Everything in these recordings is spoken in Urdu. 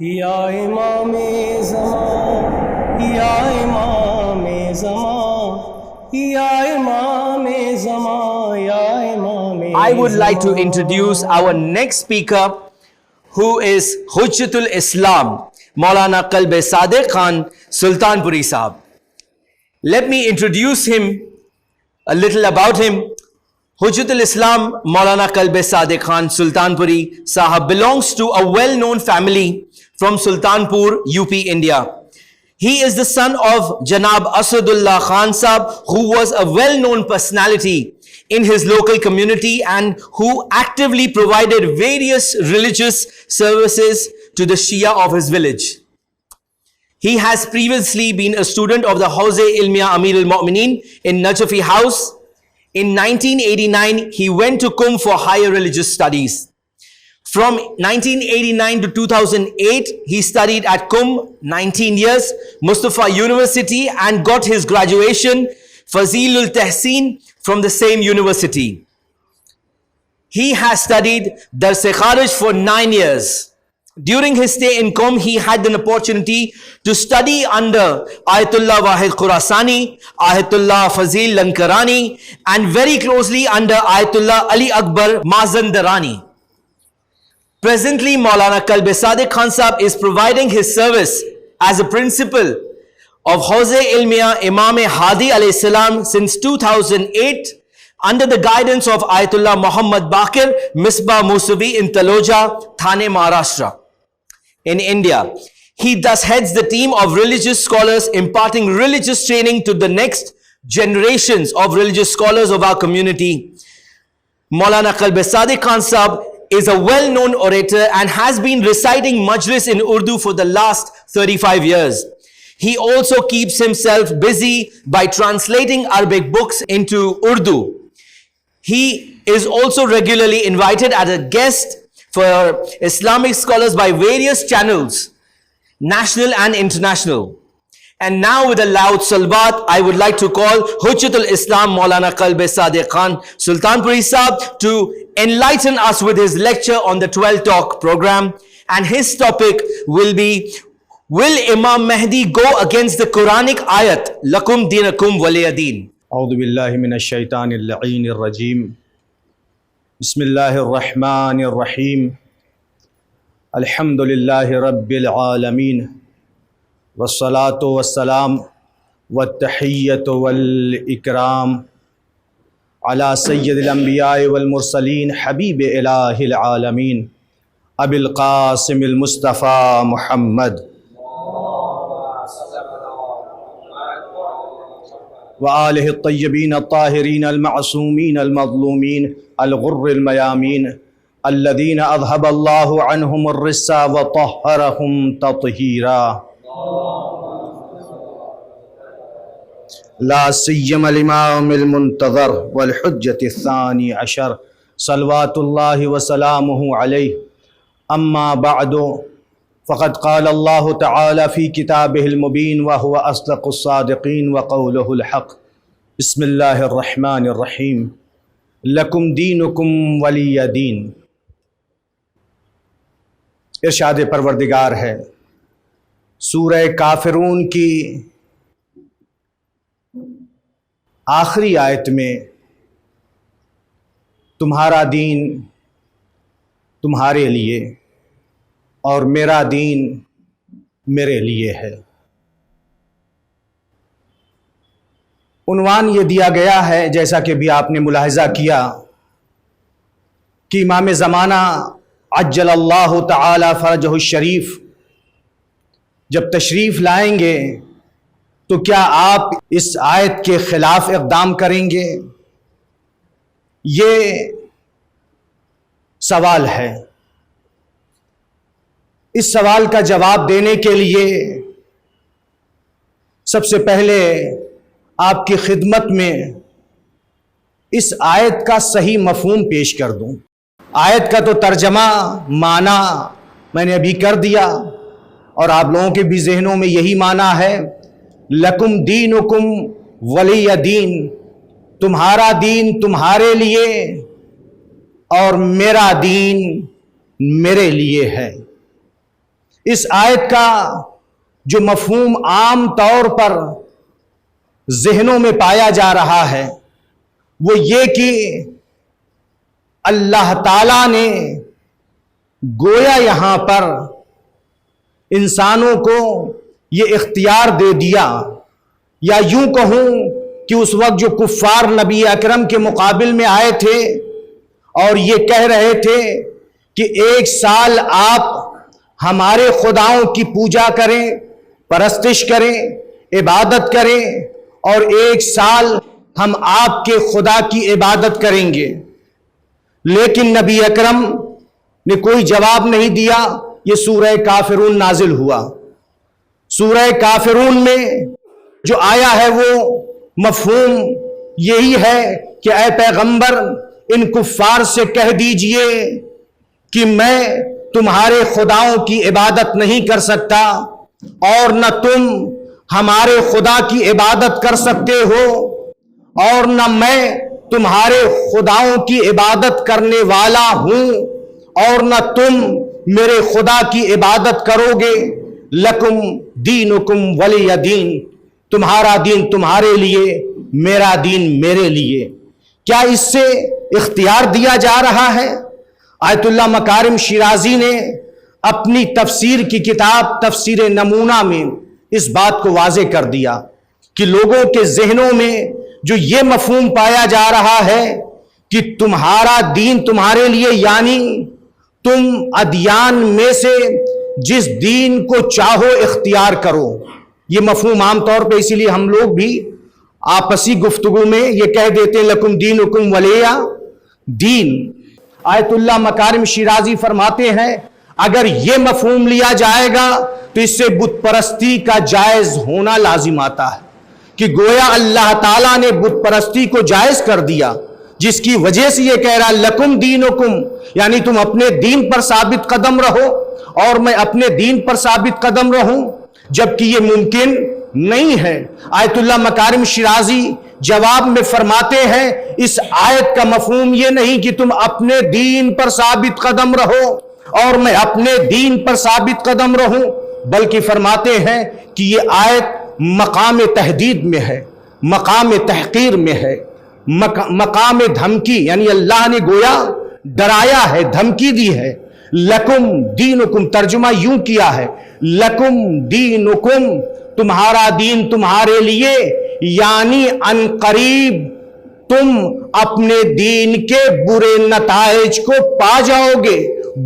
یا امام زمان، یا امام زمان، یا امام زمان، یا امام زمان. I would like to introduce our next speaker, who is Hujjatul Islam, Maulana Qalb Sadiq Khan Sultanpuri Sahab. Let me introduce him, a little about him. Hujjatul Islam Maulana Qalb Sadiq Khan Sultanpuri Sahab belongs to a well-known family from Sultanpur, UP, India. He is the son of Janab Asadullah Khan Sahab, who was a well-known personality in his local community and who actively provided various religious services to the Shia of his village. He has previously been a student of the Hawza Ilmiya Amir al-Mu'mineen in Najafi House. In 1989, he went to Qum for higher religious studies. From 1989 to 2008, he studied at Qum 19 years, Mustafa University, and got his graduation, Fazilul Tahseen, from the same university. He has studied Dars-e-Kharij for 9 years. During his stay in Qum, he had an opportunity to study under Ayatollah Wahid Khurasani, Ayatollah Fazil Lankarani, and very closely under Ayatollah Ali Akbar Mazandarani. Presently, Maulana Qalb Sadiq Khan Sahab is providing his service as a principal of Hawza Ilmiya Imam Hadi alayhi salam since 2008 under the guidance of Ayatollah Muhammad Baqir Misbah Musavi in Taloja, Thane, Maharashtra, in India. He thus heads the team of religious scholars imparting religious training to the next generations of religious scholars of our community. Maulana Qalb Sadiq Khan Sahab is a well-known orator and has been reciting Majlis in Urdu for the last 35 years. He also keeps himself busy by translating Arabic books into Urdu. He is also regularly invited as a guest for Islamic scholars by various channels, national and international. And now with a loud salawat, I would like to call Hujjatul Islam Maulana Qalb Sadiq Khan Sultanpuri Sahab to enlighten us with his lecture on the 12 Talk program. And his topic will be, will Imam Mahdi go against the Quranic ayat, Lakum dinakum waliya deen? اعوذ باللہ من الشیطان اللعین الرجیم بسم اللہ الرحمن الرحیم الحمد للہ رب العالمین والصلاة والسلام والتحیۃ والاکرام علی سید الانبیاء والمرسلین حبیب الہ العالمین ابی القاسم المصطفیٰ محمد وآلہ الطیبین الطاہرین المعصومین المظلومین الغر المیامین الذین اذہب اللہ عنہم الرجس وطہرہم تطہیرا لا سیم الامام المنتظر والحجة الثانی عشر صلوات اللہ وسلامہ علیہ اما بعد فقد قال اللہ تعالی فی کتابہ المبین وہو اصدق الصادقین وقولہ الحق بسم اللہ الرحمن الرحیم لکم دینکم ولی دین. ارشاد پروردگار ہے سورہ کافرون کی آخری آیت میں تمہارا دین تمہارے لیے اور میرا دین میرے لیے ہے. عنوان یہ دیا گیا ہے جیسا کہ بھی آپ نے ملاحظہ کیا کہ امام زمانہ عجل اللہ تعالی فرجہ الشریف جب تشریف لائیں گے تو کیا آپ اس آیت کے خلاف اقدام کریں گے؟ یہ سوال ہے. اس سوال کا جواب دینے کے لیے سب سے پہلے آپ کی خدمت میں اس آیت کا صحیح مفہوم پیش کر دوں. آیت کا تو ترجمہ معنی میں نے ابھی کر دیا اور آپ لوگوں کے بھی ذہنوں میں یہی معنی ہے لکم دینکم ولی دین، تمہارا دین تمہارے لیے اور میرا دین میرے لیے ہے. اس آیت کا جو مفہوم عام طور پر ذہنوں میں پایا جا رہا ہے وہ یہ کہ اللہ تعالیٰ نے گویا یہاں پر انسانوں کو یہ اختیار دے دیا، یا یوں کہوں کہ اس وقت جو کفار نبی اکرم کے مقابل میں آئے تھے اور یہ کہہ رہے تھے کہ 1 سال آپ ہمارے خداؤں کی پوجا کریں، پرستش کریں، عبادت کریں، اور 1 سال ہم آپ کے خدا کی عبادت کریں گے، لیکن نبی اکرم نے کوئی جواب نہیں دیا۔ یہ سورہ کافرون نازل ہوا۔ سورہ کافرون میں جو آیا ہے وہ مفہوم یہی ہے کہ اے پیغمبر ان کفار سے کہہ دیجئے کہ میں تمہارے خداؤں کی عبادت نہیں کر سکتا اور نہ تم ہمارے خدا کی عبادت کر سکتے ہو، اور نہ میں تمہارے خداؤں کی عبادت کرنے والا ہوں، اور نہ تم میرے خدا کی عبادت کرو گے۔ لکم دینکم ولی دین، تمہارا دین تمہارے لیے، میرا دین میرے لیے۔ کیا اس سے اختیار دیا جا رہا ہے؟ آیت اللہ مکارم شیرازی نے اپنی تفسیر کی کتاب تفسیر نمونہ میں اس بات کو واضح کر دیا کہ لوگوں کے ذہنوں میں جو یہ مفہوم پایا جا رہا ہے کہ تمہارا دین تمہارے لیے، یعنی تم ادیان میں سے جس دین کو چاہو اختیار کرو۔ یہ مفہوم عام طور پہ اسی لیے ہم لوگ بھی آپسی گفتگو میں یہ کہہ دیتے ہیں لکم دینکم ولی دین۔ آیت اللہ مکارم شیرازی فرماتے ہیں اگر یہ مفہوم لیا جائے گا تو اس سے بت پرستی کا جائز ہونا لازم آتا ہے، کہ گویا اللہ تعالیٰ نے بت پرستی کو جائز کر دیا، جس کی وجہ سے یہ کہہ رہا لکم دینکم، یعنی تم اپنے دین پر ثابت قدم رہو اور میں اپنے دین پر ثابت قدم رہوں، جبکہ یہ ممکن نہیں ہے۔ آیت اللہ مکارم شیرازی جواب میں فرماتے ہیں اس آیت کا مفہوم یہ نہیں کہ تم اپنے دین پر ثابت قدم رہو اور میں اپنے دین پر ثابت قدم رہوں، بلکہ فرماتے ہیں کہ یہ آیت مقام تہدید میں ہے، مقام تحقیر میں ہے، مقام دھمکی، یعنی اللہ نے گویا ڈرایا ہے، دھمکی دی ہے۔ لکم دینکم ترجمہ یوں کیا ہے لکم دینکم، تمہارا دین تمہارے لیے، یعنی ان قریب تم اپنے دین کے برے نتائج کو پا جاؤ گے،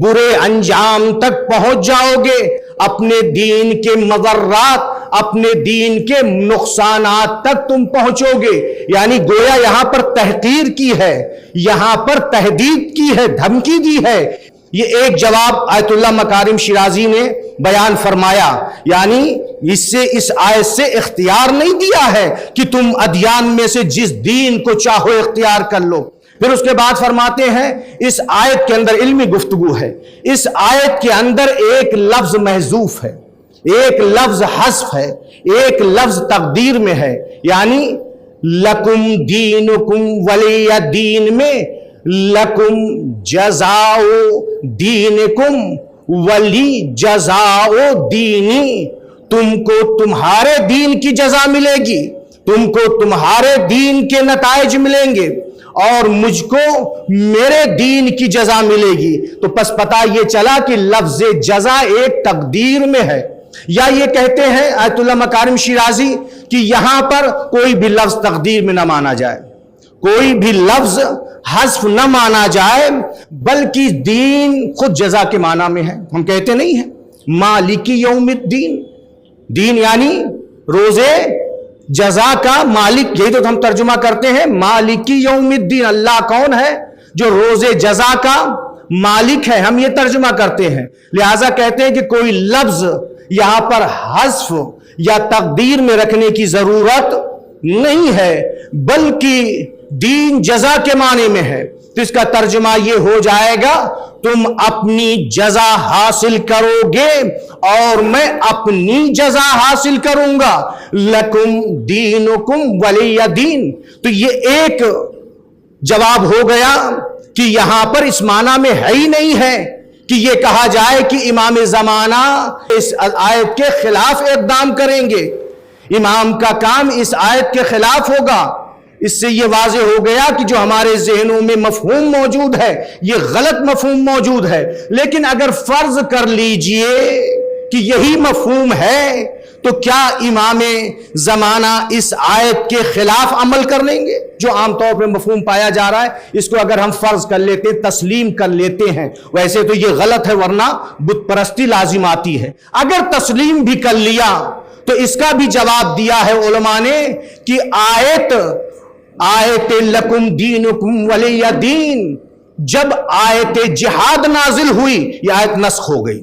برے انجام تک پہنچ جاؤ گے، اپنے دین کے مضرات، اپنے دین کے نقصانات تک تم پہنچو گے۔ یعنی گویا یہاں پر تحقیر کی ہے، یہاں پر تہدید کی ہے، دھمکی دی ہے۔ یہ ایک جواب آیت اللہ مکارم شیرازی نے بیان فرمایا، یعنی اس آیت سے اختیار نہیں دیا ہے کہ تم ادیان میں سے جس دین کو چاہو اختیار کر لو۔ پھر اس کے بعد فرماتے ہیں اس آیت کے اندر علمی گفتگو ہے، اس آیت کے اندر ایک لفظ محذوف ہے، ایک لفظ حذف ہے، ایک لفظ تقدیر میں ہے، یعنی لکم دینکم ولی دین میں لکم جزاء دینکم ولی جزاء دینی، تم کو تمہارے دین کی جزا ملے گی، تم کو تمہارے دین کے نتائج ملیں گے، اور مجھ کو میرے دین کی جزا ملے گی۔ تو پس پتہ یہ چلا کہ لفظ جزا ایک تقدیر میں ہے، یا یہ کہتے ہیں آیت اللہ مکارم شیرازی کہ یہاں پر کوئی بھی لفظ تقدیر میں نہ مانا جائے، کوئی بھی لفظ حذف نہ مانا جائے، بلکہ دین خود جزا کے معنی میں ہے۔ ہم کہتے نہیں ہیں مالک یوم الدین، دین یعنی روزے جزا کا مالک، یہی تو ہم ترجمہ کرتے ہیں مالک یوم الدین۔ اللہ کون ہے؟ جو روزے جزا کا مالک ہے، ہم یہ ترجمہ کرتے ہیں۔ لہٰذا کہتے ہیں کہ کوئی لفظ یہاں پر حذف یا تقدیر میں رکھنے کی ضرورت نہیں ہے، بلکہ دین جزا کے معنی میں ہے۔ تو اس کا ترجمہ یہ ہو جائے گا تم اپنی جزا حاصل کرو گے اور میں اپنی جزا حاصل کروں گا۔ لکم دینکم ولی دین۔ تو یہ ایک جواب ہو گیا کہ یہاں پر اس معنی میں ہے ہی نہیں ہے کہ یہ کہا جائے کہ امام زمانہ اس آیت کے خلاف اقدام کریں گے، امام کا کام اس آیت کے خلاف ہوگا۔ اس سے یہ واضح ہو گیا کہ جو ہمارے ذہنوں میں مفہوم موجود ہے یہ غلط مفہوم موجود ہے۔ لیکن اگر فرض کر لیجئے کہ یہی مفہوم ہے تو کیا امام زمانہ اس آیت کے خلاف عمل کر لیں گے؟ جو عام طور پہ مفہوم پایا جا رہا ہے، اس کو اگر ہم فرض کر لیتے، تسلیم کر لیتے ہیں، ویسے تو یہ غلط ہے ورنہ بت پرستی لازم آتی ہے۔ اگر تسلیم بھی کر لیا تو اس کا بھی جواب دیا ہے علماء نے کہ آیت لکم دینکم ولی دین، جب آیت جہاد نازل ہوئی یہ آیت نسخ ہو گئی۔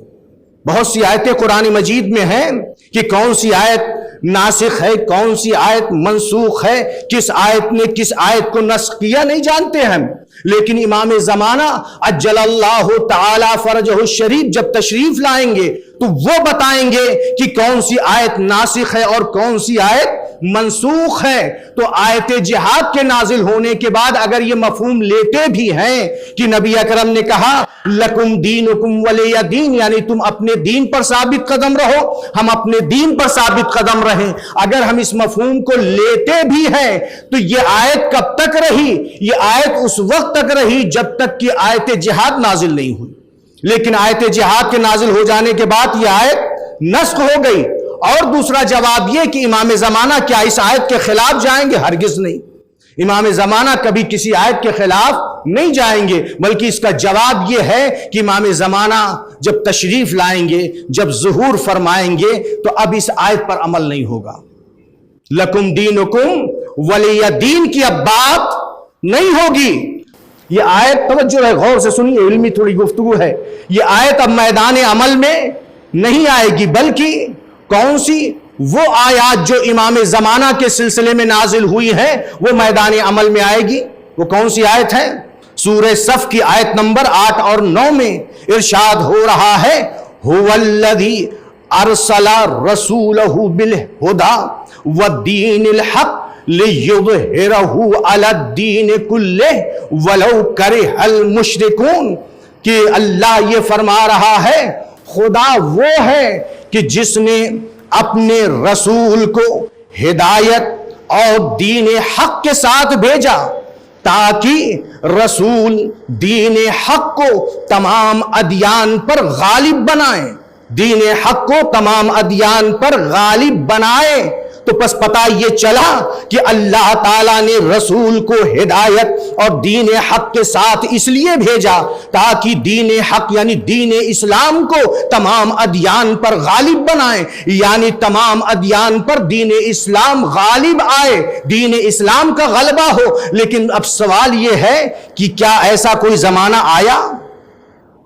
بہت سی آیتیں قرآن مجید میں ہیں کہ کون سی آیت ناسخ ہے، کون سی آیت منسوخ ہے، کس آیت نے کس آیت کو نسخ کیا نہیں جانتے ہم، لیکن امام زمانہ عجل اللہ تعالی فرجہ الشریف جب تشریف لائیں گے تو وہ بتائیں گے کہ کون سی آیت ناسخ ہے اور کون سی آیت منسوخ ہے۔ تو آیت جہاد کے نازل ہونے کے بعد اگر یہ مفہوم لیتے بھی ہیں کہ نبی اکرم نے کہا لکم دینکم ولی دین، یعنی تم اپنے دین پر ثابت قدم رہو، ہم اپنے دین پر ثابت قدم رہیں، اگر ہم اس مفہوم کو لیتے بھی ہیں تو یہ آیت کب تک رہی؟ یہ آیت اس وقت تک رہی جب تک کہ آیت جہاد نازل نہیں ہوئی، لیکن آیت جہاد کے نازل ہو جانے کے بعد یہ آیت نسخ ہو گئی۔ اور دوسرا جواب یہ کہ امام زمانہ کیا اس آیت کے خلاف جائیں گے؟ ہرگز نہیں، امام زمانہ کبھی کسی آیت کے خلاف نہیں جائیں گے، بلکہ اس کا جواب یہ ہے کہ امام زمانہ جب تشریف لائیں گے، جب ظہور فرمائیں گے تو اب اس آیت پر عمل نہیں ہوگا۔ لکم دینکم ولی دین کی اب بات نہیں ہوگی۔ یہ آیت توجہ ہے، غور سے سنیے، علمی تھوڑی گفتگو ہے۔ یہ آیت اب میدان عمل میں نہیں آئے گی، بلکہ کون سی؟ وہ آیات جو امام زمانہ کے سلسلے میں نازل ہوئی ہے وہ میدان عمل میں آئے گی۔ وہ کون سی آیت ہے؟ سورہ صف کی آیت نمبر 8 اور 9 میں ارشاد ہو رہا ہے هو الذی ارسل رسولہ بالہدی والدین الحق لِيُظْهِرَهُ عَلَى الدِّينِ كُلِّهِ وَلَوْ كَرِهَ الْمُشْرِكُونَ، کہ اللہ یہ فرما رہا ہے خدا وہ ہے کہ جس نے اپنے رسول کو ہدایت اور دین حق کے ساتھ بھیجا تاکہ رسول دین حق کو تمام ادیان پر غالب بنائیں، دین حق کو تمام ادیان پر غالب بنائے۔ تو پس پتہ یہ چلا کہ اللہ تعالیٰ نے رسول کو ہدایت اور دین حق کے ساتھ اس لیے بھیجا تاکہ دین حق یعنی دین اسلام کو تمام ادیان پر غالب بنائے، یعنی تمام ادیان پر دین اسلام غالب آئے، دین اسلام کا غلبہ ہو۔ لیکن اب سوال یہ ہے کہ کیا ایسا کوئی زمانہ آیا؟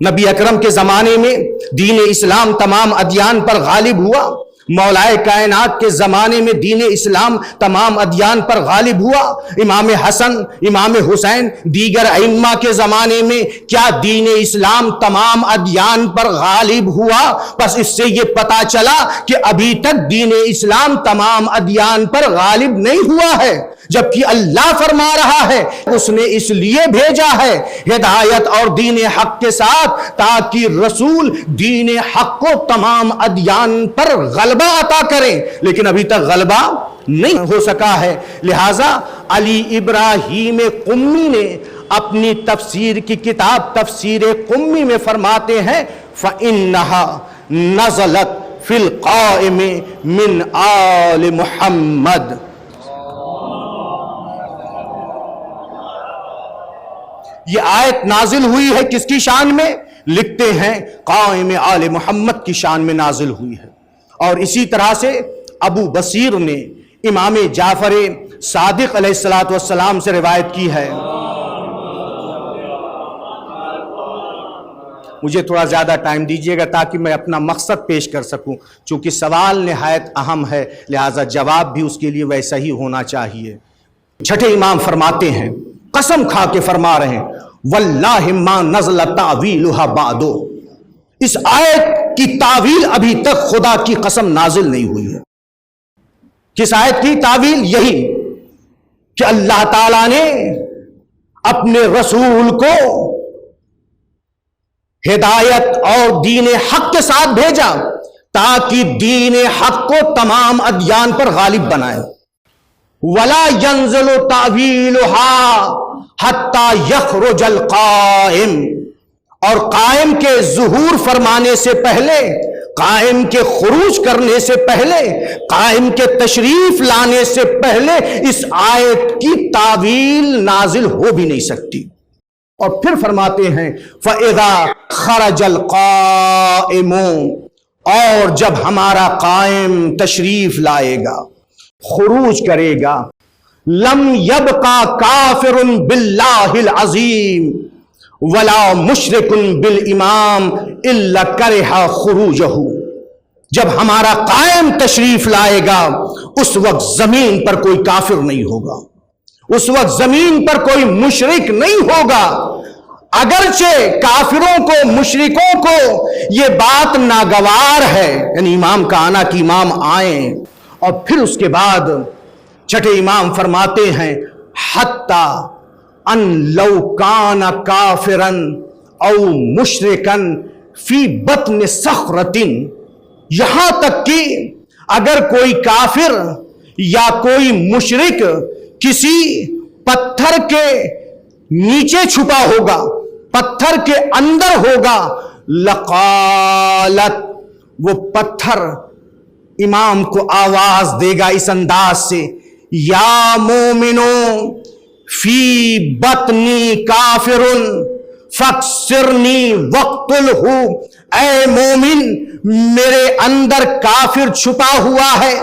نبی اکرم کے زمانے میں دین اسلام تمام ادیان پر غالب ہوا؟ مولائے کائنات کے زمانے میں دین اسلام تمام ادیان پر غالب ہوا؟ امام حسن، امام حسین، دیگر ائمہ کے زمانے میں کیا دین اسلام تمام ادیان پر غالب ہوا؟ پس اس سے یہ پتا چلا کہ ابھی تک دین اسلام تمام ادیان پر غالب نہیں ہوا ہے، جبکہ اللہ فرما رہا ہے اس نے اس لیے بھیجا ہے ہدایت اور دین حق کے ساتھ تاکہ رسول دین حق کو تمام ادیان پر غلبہ عطا کریں، لیکن ابھی تک غلبہ نہیں ہو سکا ہے۔ لہٰذا علی ابراہیم قمی نے اپنی تفسیر کی کتاب تفسیر قمی میں فرماتے ہیں فَإِنَّهَا نَزَلَتْ فِي الْقَائِمِ مِنْ آلِ محمد۔ یہ آیت نازل ہوئی ہے کس کی شان میں؟ لکھتے ہیں قائم آل محمد کی شان میں نازل ہوئی ہے۔ اور اسی طرح سے ابو بصیر نے امام جعفر صادق علیہ السلام سے روایت کی ہے۔ مجھے تھوڑا زیادہ ٹائم دیجیے گا تاکہ میں اپنا مقصد پیش کر سکوں، چونکہ سوال نہایت اہم ہے لہٰذا جواب بھی اس کے لیے ویسا ہی ہونا چاہیے۔ چھٹے امام فرماتے ہیں، قسم کھا کے فرما رہے ہیں واللہ ما نزل تعویلھا بعد، اس آیت کی تعویل ابھی تک خدا کی قسم نازل نہیں ہوئی ہے۔ کس آیت کی تعویل؟ یہی کہ اللہ تعالیٰ نے اپنے رسول کو ہدایت اور دین حق کے ساتھ بھیجا تاکہ دین حق کو تمام ادیان پر غالب بنائے. وَلَا يَنزِلُ تَعْوِيلُهَا حَتَّى يَخْرُجَ الْقَائِمُ، اور قائم کے ظہور فرمانے سے پہلے، قائم کے خروج کرنے سے پہلے، قائم کے تشریف لانے سے پہلے اس آیت کی تعویل نازل ہو بھی نہیں سکتی. اور پھر فرماتے ہیں فَإِذَا خَرَجَ الْقَائِمُ، اور جب ہمارا قائم تشریف لائے گا، خروج کرے گا، لم يبقى کافر باللہ العظیم ولا مشرک بالامام الا کرہ خروجہ. جب ہمارا قائم تشریف لائے گا اس وقت زمین پر کوئی کافر نہیں ہوگا، اس وقت زمین پر کوئی مشرک نہیں ہوگا. اگرچہ کافروں کو، مشرکوں کو یہ بات ناگوار ہے، یعنی امام کا آنا کہ امام آئیں. اور پھر اس کے بعد چھٹے امام فرماتے ہیں حتی ان لو کان کافرا او مشرکا فی بطن صخرۃ، یہاں تک کہ اگر کوئی کافر یا کوئی مشرک کسی پتھر کے نیچے چھپا ہوگا، پتھر کے اندر ہوگا، لقالت، وہ پتھر امام کو آواز دے گا اس انداز سے، یا مومنو فی بطنی کافر فاکسرنی وقتلہ، اے مومن میرے اندر کافر چھپا ہوا ہے،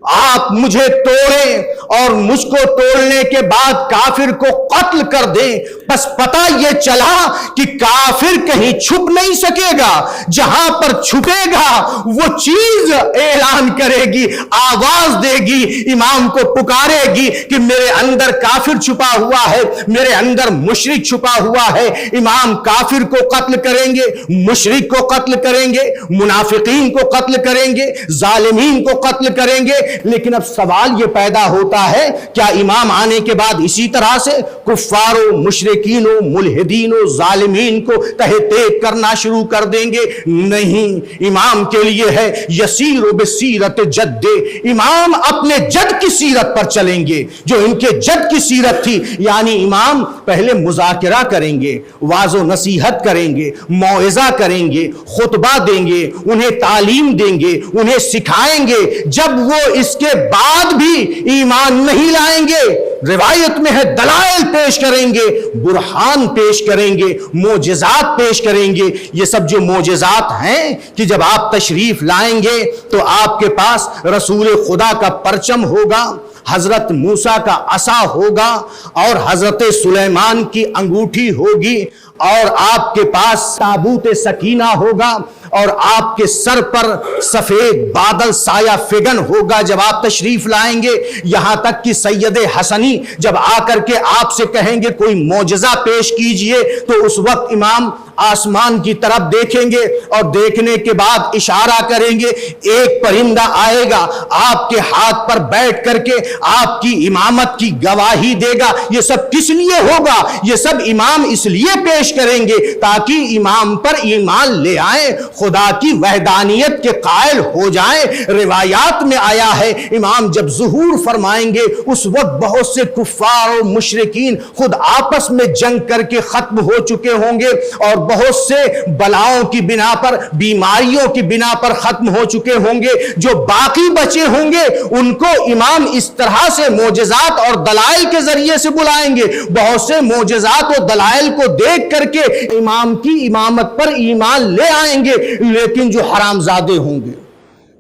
آپ مجھے توڑیں اور مجھ کو توڑنے کے بعد کافر کو قتل کر دیں. بس پتہ یہ چلا کہ کافر کہیں چھپ نہیں سکے گا، جہاں پر چھپے گا وہ چیز اعلان کرے گی، آواز دے گی، امام کو پکارے گی کہ میرے اندر کافر چھپا ہوا ہے، میرے اندر مشرک چھپا ہوا ہے. امام کافر کو قتل کریں گے، مشرک کو قتل کریں گے، منافقین کو قتل کریں گے، ظالمین کو قتل کریں گے. لیکن اب سوال یہ پیدا ہوتا ہے کیا امام آنے کے بعد اسی طرح سے کفاروں، مشرکینوں، ملحدینوں، ظالمین کو تہہ تیگ کرنا شروع کر دیں گے؟ نہیں، امام کے لیے ہے یسیر بسیرت جد، امام اپنے جد کی سیرت پر چلیں گے جو ان کے جد کی سیرت تھی. یعنی امام پہلے مذاکرہ کریں گے، واعظ و نصیحت کریں گے، موعظہ کریں گے، خطبہ دیں گے، انہیں تعلیم دیں گے، انہیں سکھائیں گے. جب وہ اس کے بعد بھی ایمان نہیں لائیں گے، روایت میں ہے دلائل پیش کریں گے، برہان پیش کریں گے، معجزات پیش کریں گے. یہ سب جو معجزات ہیں کہ جب آپ تشریف لائیں گے تو آپ کے پاس رسول خدا کا پرچم ہوگا، حضرت موسیٰ کا عصا ہوگا اور حضرت سلیمان کی انگوٹھی ہوگی، اور آپ کے پاس تابوت سکینہ ہوگا، اور آپ کے سر پر سفید بادل سایہ فگن ہوگا جب آپ تشریف لائیں گے. یہاں تک کہ سید حسنی جب آ کر کے آپ سے کہیں گے کوئی معجزہ پیش کیجئے تو اس وقت امام آسمان کی طرف دیکھیں گے اور دیکھنے کے بعد اشارہ کریں گے، ایک پرندہ آئے گا آپ کے ہاتھ پر بیٹھ کر کے آپ کی امامت کی گواہی دے گا. یہ سب کس لیے ہوگا؟ یہ سب امام اس لیے پیش کریں گے تاکہ امام پر ایمان لے آئیں، خدا کی وحدانیت کے قائل ہو جائیں. روایات میں آیا ہے امام جب ظہور فرمائیں گے اس وقت بہت سے کفار اور مشرکین خود آپس میں جنگ کر کے ختم ہو چکے ہوں گے، اور بہت سے بلاؤں کی بنا پر، بیماریوں کی بنا پر ختم ہو چکے ہوں گے. جو باقی بچے ہوں گے ان کو امام اس طرح سے معجزات اور دلائل کے ذریعے سے بلائیں گے. بہت سے معجزات اور دلائل کو دیکھ کر کے امام کی امامت پر ایمان لے آئیں گے. لیکن جو حرامزادے ہوں گے،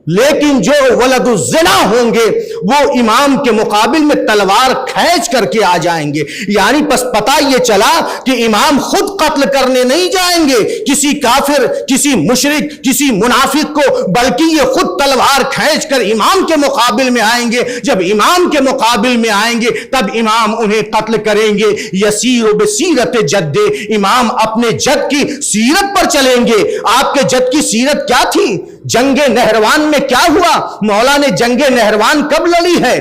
لیکن جو ولد الزنا ہوں گے وہ امام کے مقابل میں تلوار کھینچ کر کے آ جائیں گے. یعنی پس پتہ یہ چلا کہ امام خود قتل کرنے نہیں جائیں گے کسی کافر، کسی مشرک، کسی منافق کو، بلکہ یہ خود تلوار کھینچ کر امام کے مقابل میں آئیں گے. جب امام کے مقابل میں آئیں گے تب امام انہیں قتل کریں گے. یسیر بسیرت جد، امام اپنے جد کی سیرت پر چلیں گے. آپ کے جد کی سیرت کیا تھی؟ جنگ نہروان میں کیا ہوا؟ مولا نے جنگ نہروان کب لڑی ہے؟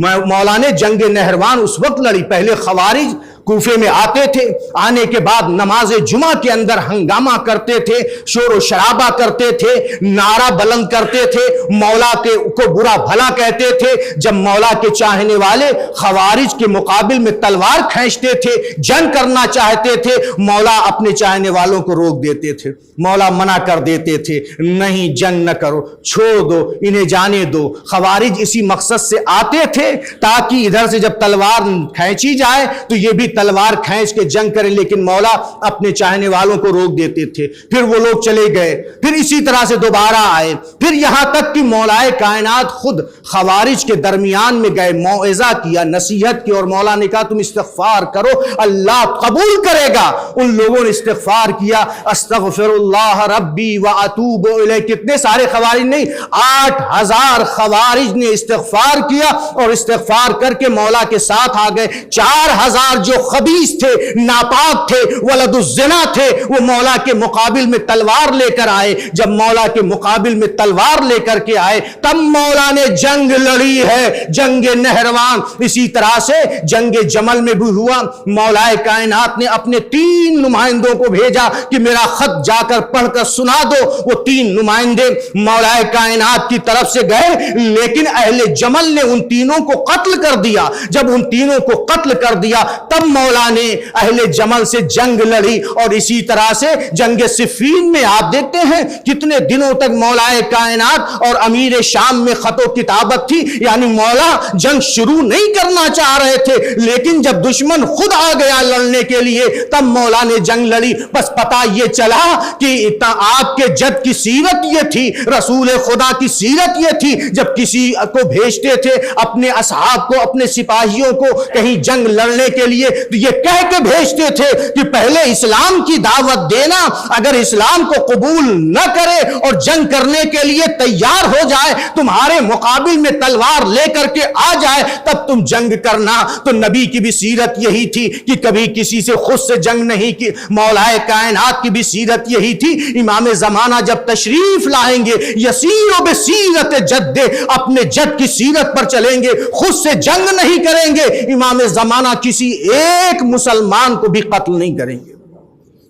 مولا نے جنگ نہروان اس وقت لڑی، پہلے خوارج کوفے میں آتے تھے, آنے کے بعد نماز جمعہ کے اندر ہنگامہ کرتے تھے, شور و شرابہ کرتے تھے, نعرہ بلند کرتے تھے, مولا کو برا بھلا کہتے تھے. جب مولا کے چاہنے والے خوارج کے مقابل میں تلوار کھینچتے تھے, جنگ کرنا چاہتے تھے, مولا اپنے چاہنے والوں کو روک دیتے تھے. مولا منع کر دیتے تھے, نہیں جنگ نہ کرو, چھوڑ دو, انہیں جانے دو. خوارج اسی مقصد سے آتے تھے تاکہ ادھر سے جب تلوار کھینچی جائے تو یہ بھی تلوار کھینچ کے جنگ کریں, لیکن مولا اپنے چاہنے والوں کو روک دیتے تھے. پھر وہ لوگ چلے گئے, پھر اسی طرح سے دوبارہ آئے, پھر یہاں تک کہ مولائے کائنات خود خوارج کے درمیان میں گئے, موعظہ کیا, نصیحت کی, اور مولا نے کہا تم استغفار کرو, اللہ قبول کرے گا. ان لوگوں نے استغفار کیا, استغفر اللہ ربی و اتوب الیہ. کتنے سارے خوارج نہیں, 8000 خوارج نے استغفار کیا, اور استغفار کر کے مولا کے ساتھ آ گئے. 4000 جو خبیث تھے, ناپاک تھے, ولد الزنا تھے, وہ مولا کے مقابل میں تلوار لے کر آئے. جب مولا کے مقابل میں تلوار لے کر کے آئے تب مولا نے جنگ لڑی ہے, جنگ نہروان. اسی طرح سے جنگ جمل میں بھی ہوا. مولا کائنات نے اپنے 3 نمائندوں کو بھیجا کہ میرا خط جا کر پڑھ کر سنا دو. وہ 3 نمائندے مولا کائنات کی طرف سے گئے, لیکن اہل جمل نے ان تینوں کو قتل کر دیا. جب ان تینوں کو قتل کر دیا تب مولا نے اہل جمل سے جنگ لڑی. اور اسی طرح سے جنگ صفین میں آپ دیکھتے ہیں کتنے دنوں تک مولا کائنات اور امیر شام میں خط و کتابت تھی, یعنی مولا جنگ شروع نہیں کرنا چاہ رہے تھے, لیکن جب دشمن خود آ گیا لڑنے کے لیے تب مولا نے جنگ لڑی. بس پتا یہ چلا کہ آپ کے جد کی سیرت یہ تھی, رسول خدا کی سیرت یہ تھی, جب کسی کو بھیجتے تھے اپنے اصحاب کو, اپنے سپاہیوں کو کہیں جنگ لڑنے کے لیے, تو یہ کہہ کے بھیجتے تھے کہ پہلے اسلام کی دعوت دینا, اگر اسلام کو قبول نہ کرے اور جنگ کرنے کے لیے تیار ہو جائے, تمہارے مقابل میں تلوار لے کر کے آ جائے, تب تم جنگ کرنا. تو نبی کی بھی سیرت یہی تھی کہ کبھی کسی سے خود سے جنگ نہیں کی. مولا کائنات کی بھی سیرت یہی تھی. امام زمانہ جب تشریف لائیں گے, یسیر بسیرت جد, اپنے جد کی سیرت پر چلیں گے, خود سے جنگ نہیں کریں گے. امام زمانہ کسی ایک مسلمان کو بھی قتل نہیں کریں گے.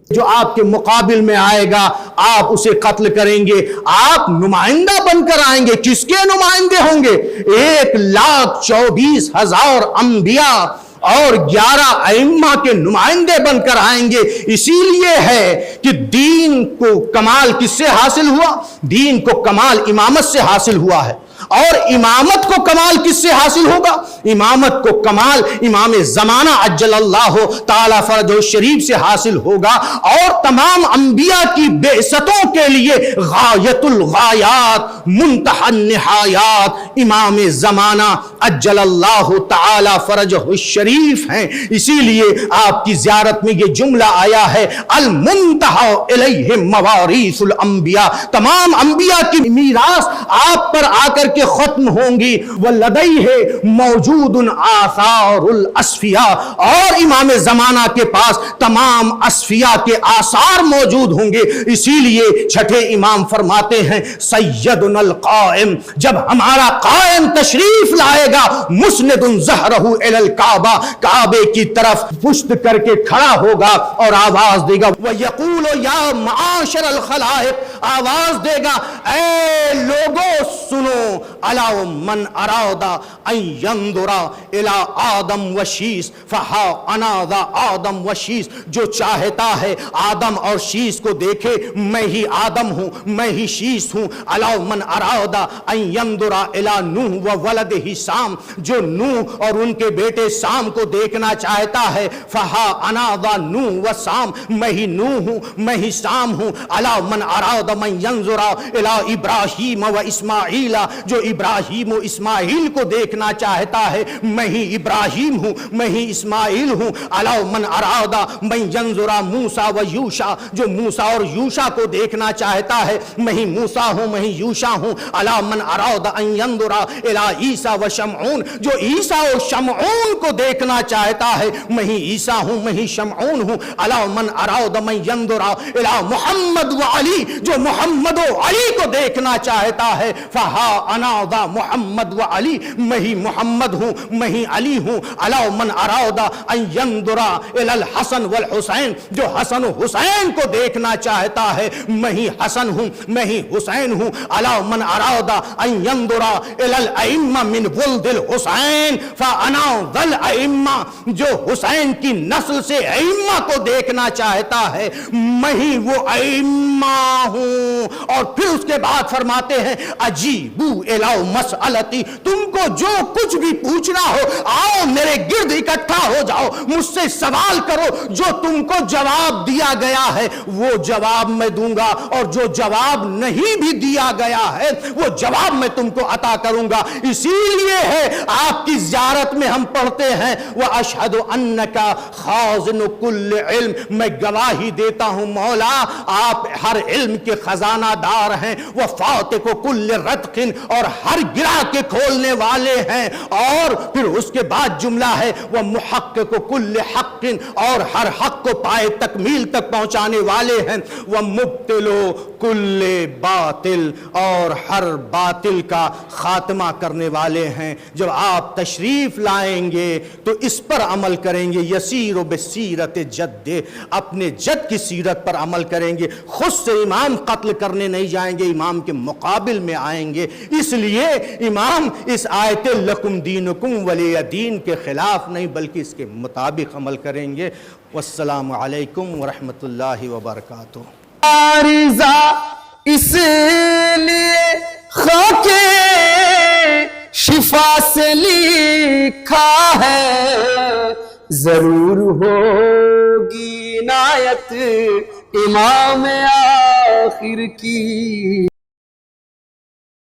جو آپ کے مقابل میں آئے گا آپ اسے قتل کریں گے. آپ نمائندہ بن کر آئیں گے. کس کے نمائندے ہوں گے؟ 1,24,000 انبیاء اور 11 ائمہ کے نمائندے بن کر آئیں گے. اسی لیے ہے کہ دین کو کمال کس سے حاصل ہوا؟ دین کو کمال امامت سے حاصل ہوا ہے. اور امامت کو کمال کس سے حاصل ہوگا؟ امامت کو کمال امام زمانہ عجل اللہ تعالی فرجہ شریف سے حاصل ہوگا. اور تمام انبیاء کی بعثتوں کے لیے غایت الغایات, منتہی النہایات امام زمانہ عجل اللہ تعالی فرجہ الشریف ہیں. اسی لیے آپ کی زیارت میں یہ جملہ آیا ہے, المنتہی الیہ مواریث الانبیاء, تمام انبیاء کی میراث آپ پر آ کر کے ختم ہوں گی. وَلَدَيْهِ مَوْجُودٌ آثَارُ الْأَصْفِيَاء, اور امام زمانہ کے پاس تمام اصفیاء کے آثار موجود ہوں گے. اسی لیے چھٹے امام فرماتے ہیں سیدنا القائم, جب ہمارا قائم تشریف لائے گا, مسند ظہرہ الی الکعبہ, کعبے کی طرف پشت کر کے کھڑا ہوگا اور آواز دے گا وَيَقُولُ يَا مَعَاشِرَ الْخَلَائِقِ, آواز دے گا اے لوگوں سنو, الا من اراد ان ينظر الى آدم و شیس فہا انا ذا آدم و شیس, جو چاہتا ہے آدم اور شیس کو دیکھے, میں ہی آدم ہوں, میں ہی شیس ہوں. الا من اراد ان ينظر الى نوح و ولدہ سام, جو نوح اور ان کے بیٹے سام کو دیکھنا چاہتا ہے, فہا انا ذا نوح و سام, میں ہی نوح ہوں, میں ہی سام ہوں. الا من اراد من ينظر الى ابراہیم و اسماعیل, جو ابراہیم و اسماعیل کو دیکھنا چاہتا ہے, میں ہی ابراہیم ہوں, میں ہی اسماعیل ہوں. الا من اراد من ينظر موسیٰ و یوشع, جو موسیٰ اور یوشع کو دیکھنا چاہتا ہے, میں ہی موسیٰ ہوں, میں ہی یوشع ہوں. الا من اراد ان ينظر الى عیسیٰ و شمعون, جو عیسیٰ و شمعون کو دیکھنا چاہتا ہے, میں ہی عیسیٰ ہوں, میں ہی شمعون ہوں. الا من اراد من ينظر الى محمد و علی, جو محمد و علی کو دیکھنا چاہتا ہے, ہا انا ذا محمد و علی، میں ہی محمد ہوں، میں ہی علی ہوں. علی من اراد ان ينظر الى الحسن والحسین، جو حسن و حسین کو دیکھنا چاہتا ہے میں ہی حسن ہوں، میں ہی حسین ہوں. علی من اراد ان ينظر الى الائمہ من ولد الحسین فانا ذا الائمہ، جو حسین کی نسل سے ائمہ کو دیکھنا چاہتا ہے میں ہی وہ ائمہ ہوں. اور پھر اس کے بعد فرماتے ہیں اجیبو الی مسئلتی، تم کو جو کچھ بھی پوچھنا ہو آؤ میرے گرد اکٹھا ہو جاؤ، مجھ سے سوال کرو، جو تم کو جواب دیا گیا ہے وہ جواب میں دوں گا، اور جو جواب نہیں بھی دیا گیا ہے وہ جواب میں تم کو عطا کروں گا. اسی لیے ہے آپ کی زیارت میں ہم پڑھتے ہیں وَأَشْهَدُ أَنَّكَ خَازِنُ كُلِّ علم، میں گواہی دیتا ہوں مولا آپ ہر علم کے خزانہ دار ہیں. وَفَاتِقُ كُلِّ رَتْقٍ، اور ہر گرہ کے کھولنے والے ہیں. اور پھر اس کے بعد جملہ ہے وَمُحَقِّقُ كُلِّ حَقٍ، اور ہر حق کو پائے تکمیل تک پہنچانے والے ہیں. وَمُبْتِلُ كُلِّ باطل، اور ہر باطل کا خاتمہ کرنے والے ہیں. جب آپ تشریف لائیں گے تو اس پر عمل کریں گے. یسیر بسیرت جد، اپنے جد کی سیرت پر عمل کریں گے. خود سے امام قتل کرنے نہیں جائیں گے، امام کے مقابل میں آئیں گے. اس لیے امام اس آیت لکم دینکم ولی دین کے خلاف نہیں بلکہ اس کے مطابق عمل کریں گے. والسلام علیکم ورحمۃ اللہ وبرکاتہ. عارضہ اس لیے خاک شفا سے لکھا ہے، ضرور ہوگی عنایت امام آخر کی.